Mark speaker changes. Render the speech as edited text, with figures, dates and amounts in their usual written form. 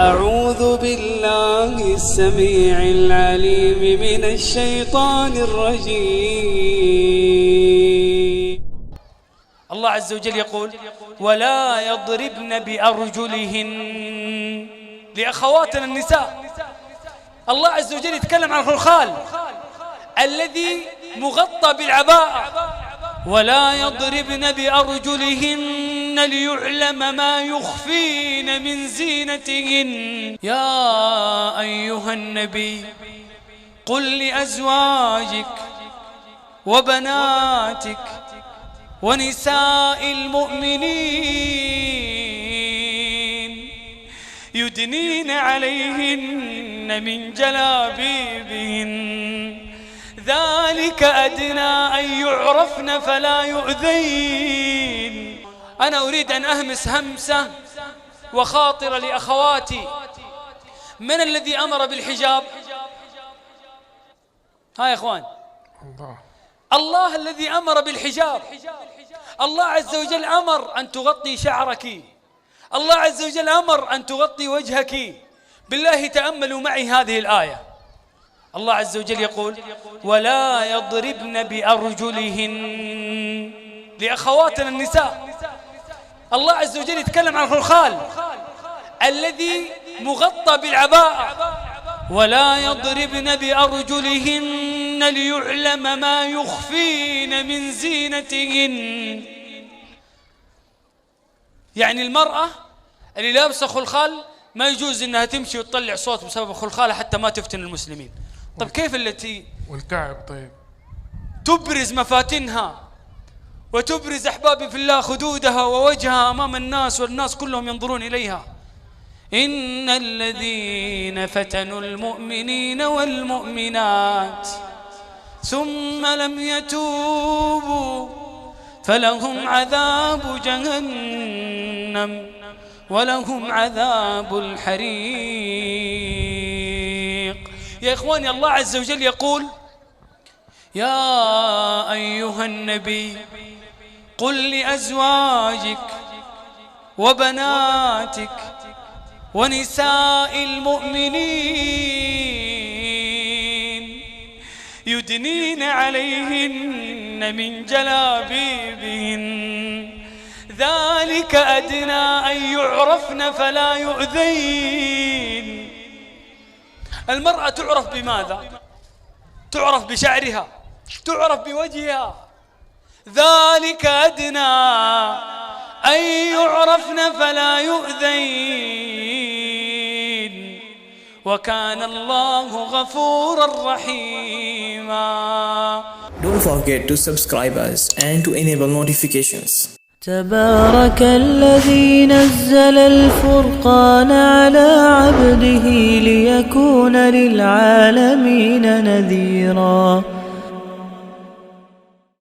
Speaker 1: أعوذ بالله السميع العليم من الشيطان الرجيم. الله عز وجل يقول: ولا يضربن بأرجلهن. لأخواتنا النساء، الله عز وجل يتكلم عن الخلخال الذي مغطى بالعباءة. ولا يضربن بأرجلهن ليعلم ما يخفين من زينتهن. يا أيها النبي قل لأزواجك وبناتك ونساء المؤمنين يدنين عليهن من جلابيبهن ذلك أدنى أن يعرفن فلا يؤذين. أنا أريد أن أهمس همسة وخاطرة لأخواتي. من الذي أمر بالحجاب؟ ها يا إخوان، الله الذي أمر بالحجاب. الله عز وجل أمر أن تغطي شعرك، الله عز وجل أمر أن تغطي وجهك. بالله تأملوا معي هذه الآية. الله عز وجل يقول: ولا يضربن بأرجلهن. لأخواتنا النساء، الله عز وجل يتكلم عن الخلخال الذي مغطى بالعباءة. ولا يضربن بأرجلهن ليعلم ما يخفين من زينتهن. يعني المرأة اللي لابسة خلخال ما يجوز انها تمشي وتطلع صوت بسبب خلخالها حتى ما تفتن المسلمين. طب كيف التي
Speaker 2: والكعب طيب
Speaker 1: تبرز مفاتنها وتبرز أحبابي في الله خدودها ووجهها أمام الناس والناس كلهم ينظرون إليها؟ إن الذين فتنوا المؤمنين والمؤمنات ثم لم يتوبوا فلهم عذاب جهنم ولهم عذاب الحريق. يا إخواني، الله عز وجل يقول: يا أيها النبي قل لأزواجك وبناتك ونساء المؤمنين يدنين عليهن من جلابيبهن ذلك أدنى أن يعرفن فلا يؤذين. المرأة تعرف بماذا؟ تعرف بشعرها، تعرف بوجهها. ذلك أدنى أن يعرفن فلا يؤذين وكان الله غفورا رحيما.
Speaker 3: Don't forget to subscribe us and to enable notifications.
Speaker 4: تبارك الذي نزل الفرقان على عبده ليكون للعالمين نذيرا.